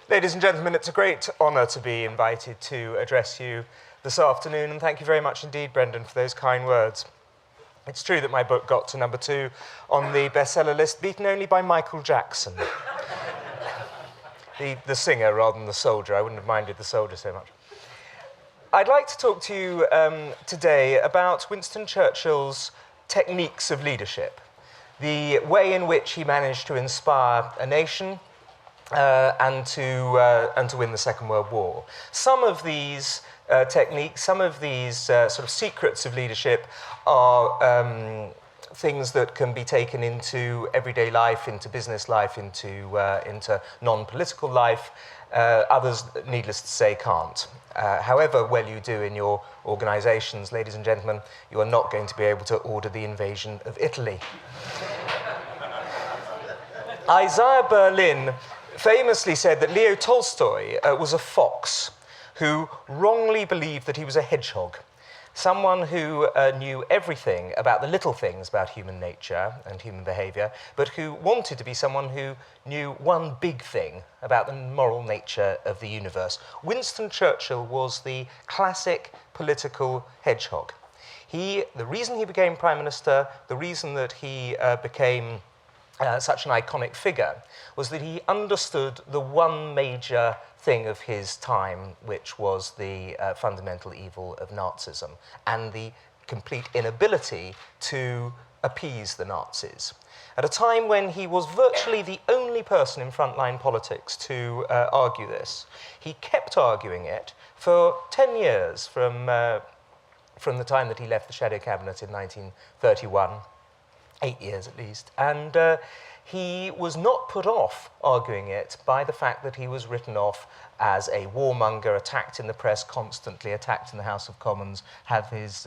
Ladies and gentlemen, it's a great honour to be invited to address you this afternoon, and thank you very much indeed, Brendan, for those kind words. It's true that my book got to number 2 on the bestseller list, beaten only by Michael Jackson. the singer rather than the soldier. I wouldn't have minded the soldier so much. I'd like to talk to you today about Winston Churchill's techniques of leadership, the way in which he managed to inspire a nation and to win the Second World War. Some of these techniques, some of these sort of secrets of leadership are things that can be taken into everyday life, into business life, into non-political life. Others, needless to say, can't. However well you do in your organizations, ladies and gentlemen, you are not going to be able to order the invasion of Italy. Isaiah Berlin famously said that Leo Tolstoy was a fox who wrongly believed that he was a hedgehog, someone who knew everything about the little things about human nature and human behavior, but who wanted to be someone who knew one big thing about the moral nature of the universe. Winston Churchill was the classic political hedgehog. The reason he became Prime Minister, the reason that he became such an iconic figure, was that he understood the one major thing of his time, which was the fundamental evil of Nazism and the complete inability to appease the Nazis. At a time when he was virtually the only person in frontline politics to argue this, he kept arguing it for 10 years from the time that he left the Shadow Cabinet in 1931. 8 years at least, and he was not put off arguing it by the fact that he was written off as a warmonger, attacked in the press constantly, attacked in the House of Commons, had his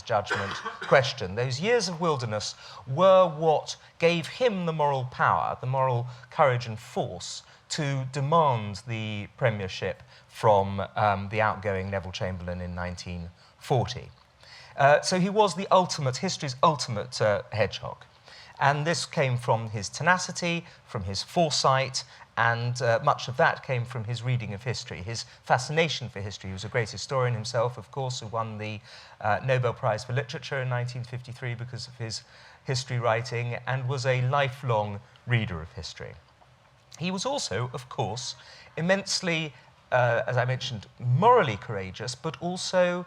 judgment questioned. Those years of wilderness were what gave him the moral power, the moral courage and force to demand the premiership from the outgoing Neville Chamberlain in 1940. So he was the ultimate, history's ultimate hedgehog. And this came from his tenacity, from his foresight, and much of that came from his reading of history, his fascination for history. He was a great historian himself, of course, who won the Nobel Prize for Literature in 1953 because of his history writing, and was a lifelong reader of history. He was also, of course, immensely, as I mentioned, morally courageous, but also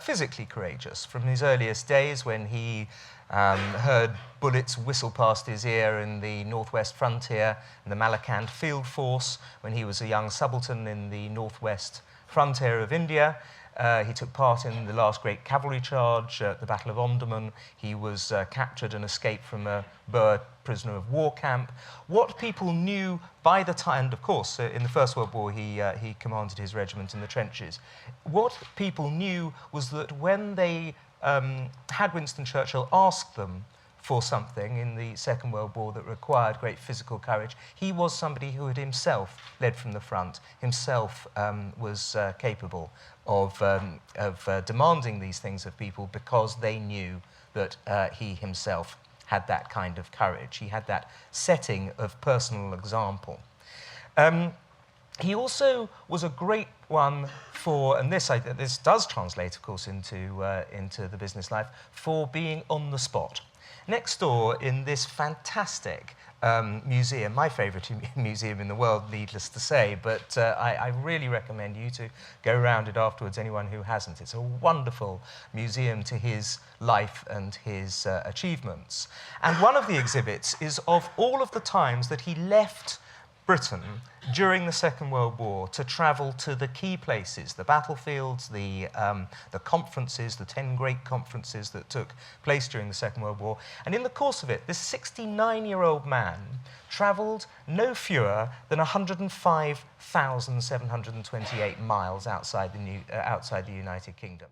physically courageous. From his earliest days, when he heard bullets whistle past his ear in the northwest frontier, in the Malakand field force, when he was a young subaltern in the northwest frontier of India. He took part in the last great cavalry charge at the Battle of Omdurman. He was captured and escaped from a Boer prisoner of war camp. What people knew by the time, and of course, in the First World War, he commanded his regiment in the trenches. What people knew was that when they had Winston Churchill ask them for something in the Second World War that required great physical courage, he was somebody who had himself led from the front, himself was capable of demanding these things of people because they knew that he himself had that kind of courage. He had that setting of personal example. He also was a great one for, and this does translate, of course, into the business life, for being on the spot. Next door, in this fantastic museum, my favourite museum in the world, needless to say, but I really recommend you to go around it afterwards, anyone who hasn't. It's a wonderful museum to his life and his achievements. And one of the exhibits is of all of the times that he left Britain during the Second World War to travel to the key places, the battlefields, the conferences, the 10 great conferences that took place during the Second World War. And in the course of it, this 69-year-old man travelled no fewer than 105,728 miles outside the United Kingdom.